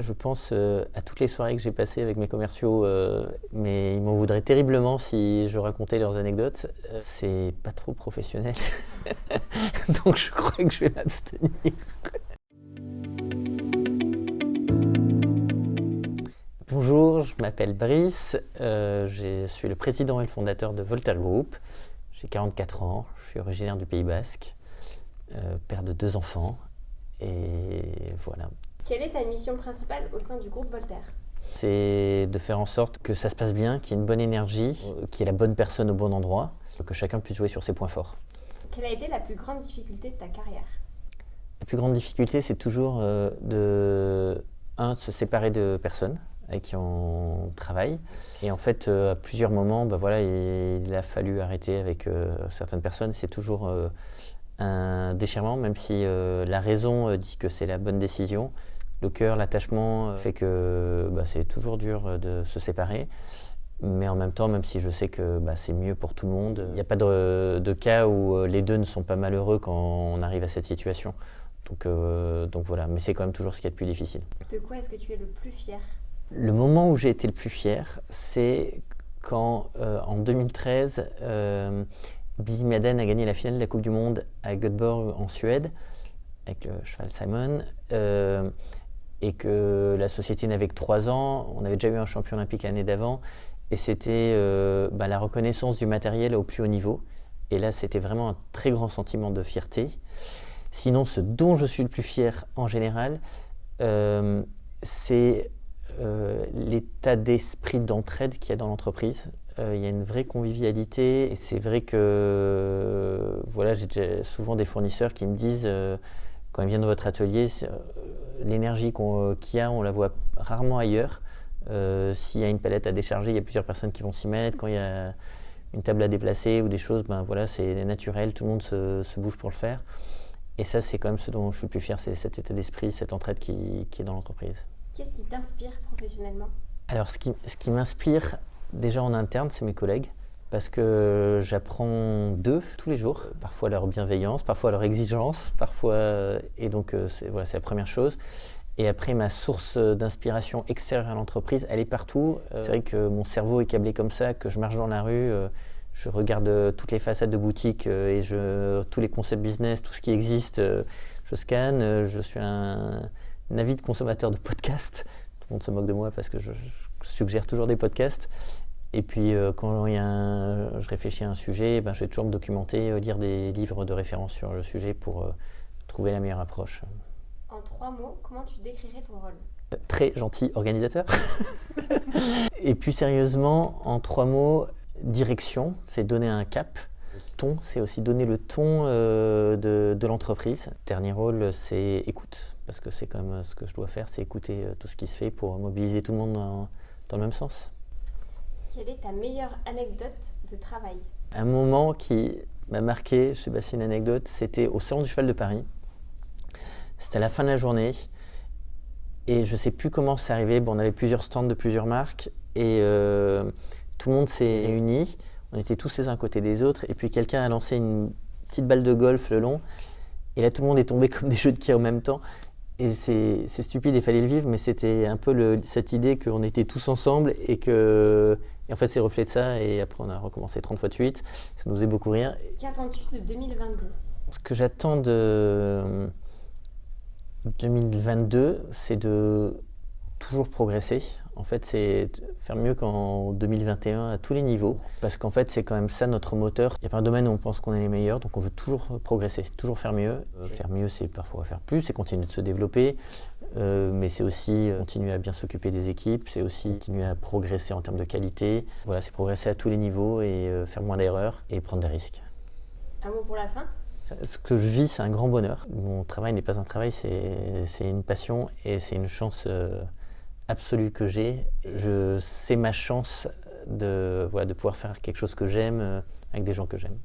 Je pense à toutes les soirées que j'ai passées avec mes commerciaux, mais ils m'en voudraient terriblement si je racontais leurs anecdotes. C'est pas trop professionnel, donc je crois que je vais m'abstenir. Bonjour, je m'appelle Brice, je suis le président et le fondateur de Voltaire Group. J'ai 44 ans, je suis originaire du Pays Basque, père de 2 enfants, et voilà. Quelle est ta mission principale au sein du groupe Voltaire ? C'est de faire en sorte que ça se passe bien, qu'il y ait une bonne énergie, qu'il y ait la bonne personne au bon endroit, que chacun puisse jouer sur ses points forts. Quelle a été la plus grande difficulté de ta carrière ? La plus grande difficulté, c'est toujours de se séparer de personnes avec qui on travaille. Et en fait, à plusieurs moments, il a fallu arrêter avec certaines personnes. C'est toujours un déchirement, même si la raison dit que c'est la bonne décision. Le cœur, l'attachement fait que c'est toujours dur de se séparer. Mais en même temps, même si je sais que c'est mieux pour tout le monde, il n'y a pas de cas où les deux ne sont pas malheureux quand on arrive à cette situation. Donc voilà, mais c'est quand même toujours ce qu'il y a de plus difficile. De quoi est-ce que tu es le plus fier ? Le moment où j'ai été le plus fier, c'est quand en 2013, Busy Maden a gagné la finale de la Coupe du Monde à Göteborg en Suède, avec le cheval Simon. Et que la société n'avait que 3 ans, on avait déjà eu un champion olympique l'année d'avant, et c'était la reconnaissance du matériel au plus haut niveau. Et là, c'était vraiment un très grand sentiment de fierté. Sinon, ce dont je suis le plus fier en général, c'est l'état d'esprit d'entraide qu'il y a dans l'entreprise. Il y a une vraie convivialité, et c'est vrai que j'ai souvent des fournisseurs qui me disent quand ils viennent dans votre atelier, l'énergie qu'il y a, on la voit rarement ailleurs. S'il y a une palette à décharger, il y a plusieurs personnes qui vont s'y mettre. Quand il y a une table à déplacer ou des choses, c'est naturel, tout le monde se bouge pour le faire. Et ça, c'est quand même ce dont je suis le plus fier, c'est cet état d'esprit, cette entraide qui est dans l'entreprise. Qu'est-ce qui t'inspire professionnellement ? Alors, ce qui m'inspire déjà en interne, c'est mes collègues. Parce que j'apprends d'eux tous les jours, parfois leur bienveillance, parfois leur exigence, et donc c'est la première chose. Et après, ma source d'inspiration extérieure à l'entreprise, elle est partout. C'est vrai que mon cerveau est câblé comme ça, que je marche dans la rue, je regarde toutes les façades de boutique et tous les concepts business, tout ce qui existe, je scanne. Je suis un avide consommateur de podcasts. Tout le monde se moque de moi parce que je suggère toujours des podcasts. Et puis quand je réfléchis à un sujet, je vais toujours me documenter, lire des livres de référence sur le sujet pour trouver la meilleure approche. En 3 mots, comment tu décrirais ton rôle ? Très gentil organisateur. Et puis sérieusement, en 3 mots, direction, c'est donner un cap. Ton, c'est aussi donner le ton de l'entreprise. Dernier rôle, c'est écoute, parce que c'est quand même ce que je dois faire, c'est écouter tout ce qui se fait pour mobiliser tout le monde dans le même sens. Quelle est ta meilleure anecdote de travail ? Un moment qui m'a marqué, je ne sais pas si c'est une anecdote, c'était au Salon du Cheval de Paris. C'était à la fin de la journée et je ne sais plus comment c'est arrivé. On avait plusieurs stands de plusieurs marques et tout le monde s'est réuni. On était tous les uns à côté des autres et puis quelqu'un a lancé une petite balle de golf le long et là tout le monde est tombé comme des jeux de quilles en même temps. Et c'est stupide, il fallait le vivre, mais c'était un peu cette idée qu'on était tous ensemble et en fait c'est le reflet de ça. Et après on a recommencé 30 fois de suite, ça nous faisait beaucoup rire. Qu'attends-tu de 2022 ? Ce que j'attends de 2022, c'est de toujours progresser. En fait, c'est faire mieux qu'en 2021 à tous les niveaux. Parce qu'en fait, c'est quand même ça notre moteur. Il y a pas un domaine où on pense qu'on est les meilleurs, donc on veut toujours progresser, toujours faire mieux. Faire mieux, c'est parfois faire plus, c'est continuer de se développer. Mais c'est aussi continuer à bien s'occuper des équipes, c'est aussi continuer à progresser en termes de qualité. Voilà, c'est progresser à tous les niveaux et faire moins d'erreurs et prendre des risques. Un mot pour la fin ? Ce que je vis, c'est un grand bonheur. Mon travail n'est pas un travail, c'est une passion et c'est une chance absolue que j'ai. C'est ma chance de pouvoir faire quelque chose que j'aime avec des gens que j'aime.